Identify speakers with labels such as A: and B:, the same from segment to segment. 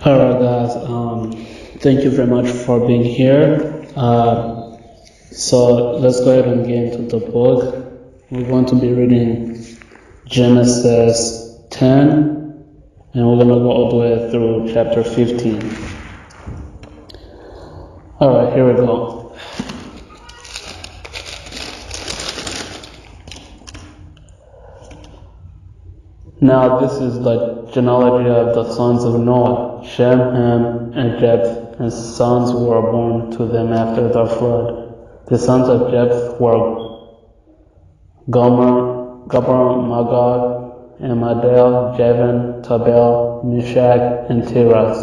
A: Alright, guys. Thank you very much for being here. So let's go ahead and get into the book. We're going to be reading Genesis 10, and we're going to go all the way through chapter 15. Alright, here we go. Now this is the genealogy of the sons of Noah, Shem, Ham, and Japheth, and sons were born to them after the flood. The sons of Japheth were Gomer, Magog, and Madai, Javan, Tabel, Meshach, and Tiras.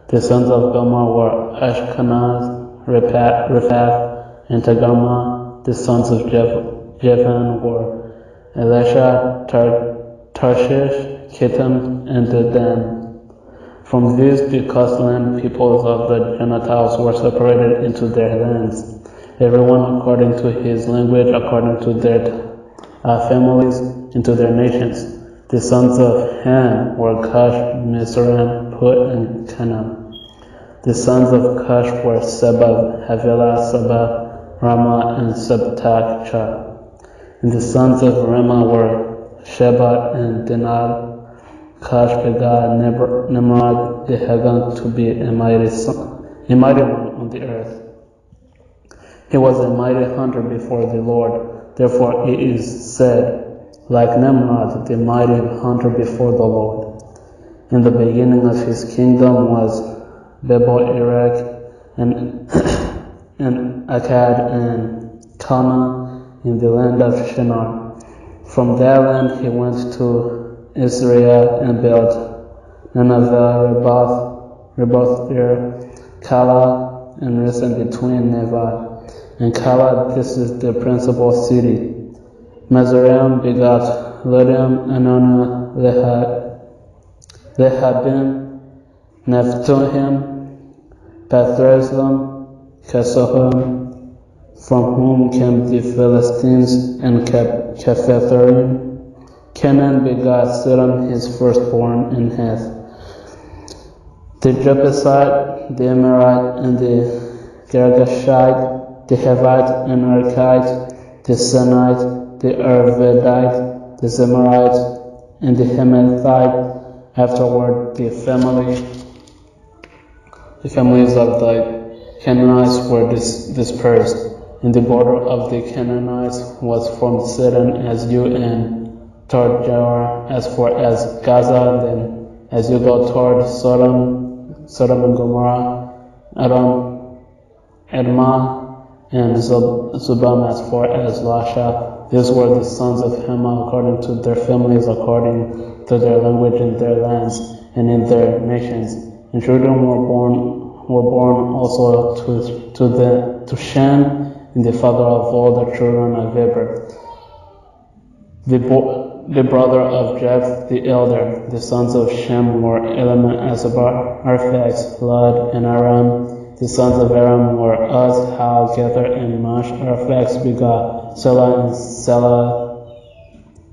A: The sons of Gomer were Ashkenaz, Riphath, and Togarmah. The sons of Javan were Elisha, Tarshish, Kittim, and Dedan. From these the coastland peoples of the Gentiles were separated into their lands, everyone according to his language, according to their families, into their nations. The sons of Ham were Cush, Mizraim, Put, and Canaan. The sons of Cush were Seba, Havilah, Seba, Ramah, and Sabtachah. And the sons of Ramah were Sheba and Dinah. Cush begat Nimrod the Hagan to be a mighty one on the earth. He was a mighty hunter before the Lord. Therefore it is said, like Nimrod, the mighty hunter before the Lord. In the beginning of his kingdom was Babel, Erech, and Akkad, and Calneh in the land of Shinar. From that land he went to Israel and built Nineveh, Reboth, Kala, and risen between Nevi and Kala. This is the principal city. Mizraim begot Ludim, Anona, Lehabim, Naphtuhim, Pathrazim, Kesohim, from whom came the Philistines and Caphatharim. Canaan begot Sidon, his firstborn, and Heth. The Jebusite, the Amorite, and the Girgashite, the Hivite and Arkite, the Sinite, the Arvadite, the Zemarite, and the Hamathite. Afterward, the families of the Canaanites were dispersed. And the border of the Canaanites was from Sidon as you and toward Jor as far as Gaza, then as you go toward Sodom and Gomorrah, Admah, and Zobam as far as Lasha. These were the sons of Hema according to their families, according to their language in their lands and in their nations. And children were born also to Shem, and the father of all the children of Eber, the brother of Japheth the elder. The sons of Shem were Elam, Azabar, Arphax, Lud, and Aram. The sons of Aram were Uz, Hal, Gether, and Mash. Arphax begot Selah, and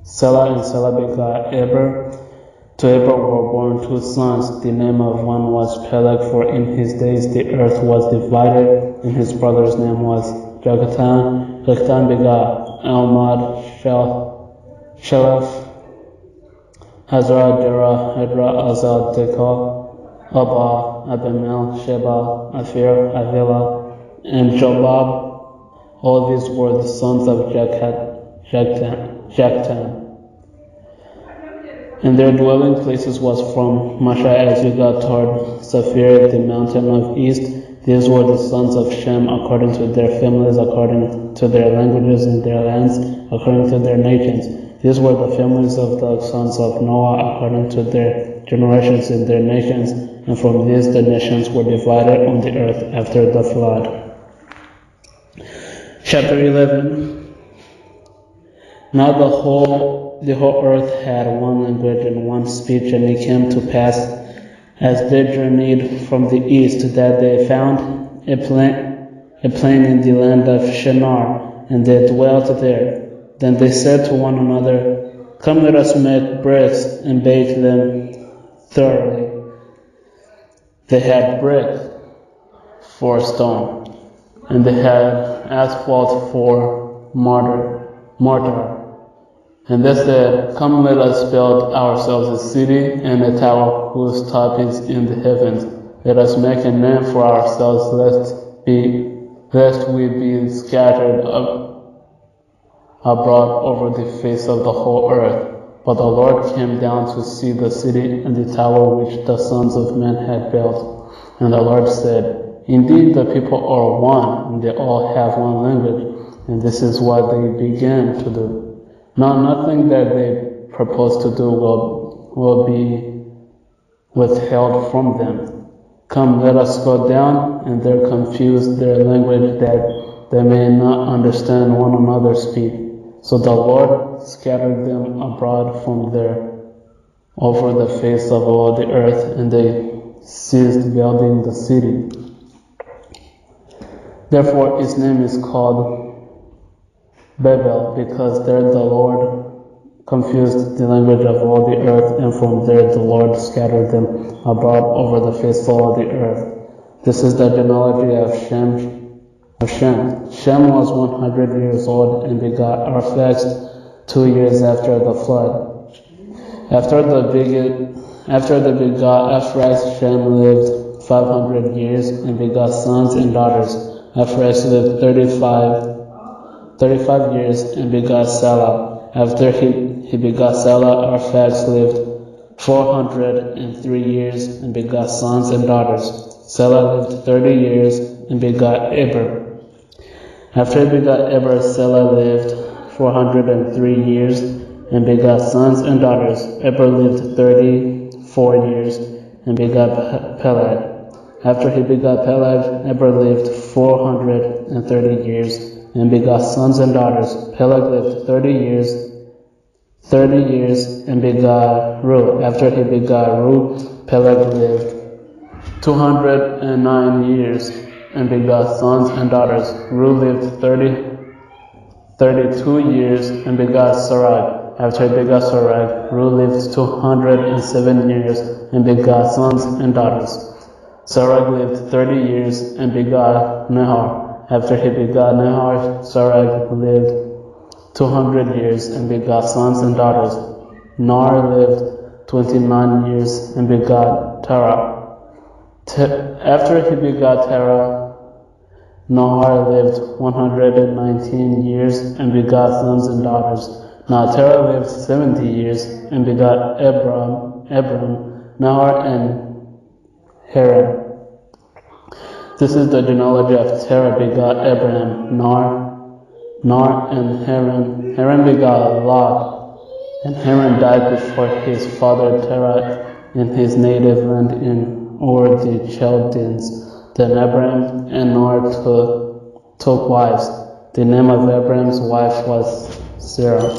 A: Selah begot Eber. To Eber were born two sons. The name of one was Peleg, for in his days the earth was divided, and his brother's name was Joktan begot Almad, Shelef, Hazra, Jerah, Hedra, Azal, Dekah, Abba, Abimel, Sheba, Aphir, Avila, and Jobab. All these were the sons of Joktan. And their dwelling places was from Masha as you got toward Saphir, the mountain of east. These were the sons of Shem according to their families, according to their languages in their lands, according to their nations. These were the families of the sons of Noah according to their generations in their nations, and from these the nations were divided on the earth after the flood. Chapter 11. Now the whole earth had one language and one speech, and it came to pass as they journeyed from the east that they found a plain in the land of Shinar, and they dwelt there. Then they said to one another, Come, let us make bricks and bake them thoroughly. They had brick for stone, and they had asphalt for mortar. And they said, "Come, let us build ourselves a city and a tower whose top is in the heavens. Let us make a name for ourselves, lest we be scattered abroad over the face of the whole earth." But the Lord came down to see the city and the tower which the sons of men had built. And the Lord said, "Indeed, the people are one, and they all have one language, and this is what they began to do. Now nothing that they propose to do will be withheld from them. Come, let us go down and there confuse their language, that they may not understand one another's speech." So the Lord scattered them abroad from there over the face of all the earth, and they ceased building the city. Therefore its name is called Babel, because there the Lord confused the language of all the earth, and from there the Lord scattered them abroad over the face of all the earth. This is the genealogy of Shem. Shem was 100 years old and begot Arphaxad 2 years after the flood. After the begot Arphaxad, Shem lived 500 years and begot sons and daughters. Arphaxad lived 35 years and begot Salah. After he begot Salah, Arphaxad lived 403 years and begot sons and daughters. Salah lived 30 years and begot Eber. After he begot Eber, Salah lived 403 years and begot sons and daughters. Eber lived 34 years and begot Peleg. After he begot Peleg, Eber lived 430 years and begot sons and daughters. Peleg lived 30 years and begot Reu. After he begot Reu, Peleg lived 209 years and begot sons and daughters. Reu lived 32 years and begot Sarag. After he begot Sarag, Reu lived 207 years and begot sons and daughters. Sarag lived 30 years and begot Nahor. After he begot Nahor, Sarag lived 200 years and begot sons and daughters. Nar lived 29 years and begot Terah. After he begot Terah, Nahor lived 119 years and begot sons and daughters. Now Terah lived 70 years and begot Abram, Nahor, and Haran. This is the genealogy of Terah begot Abraham, Nar, and Haran. Haran begot Lot, and Haran died before his father Terah in his native land in Ur the Chaldeans. Then Abraham and Nar took wives. The name of Abraham's wife was Sarah.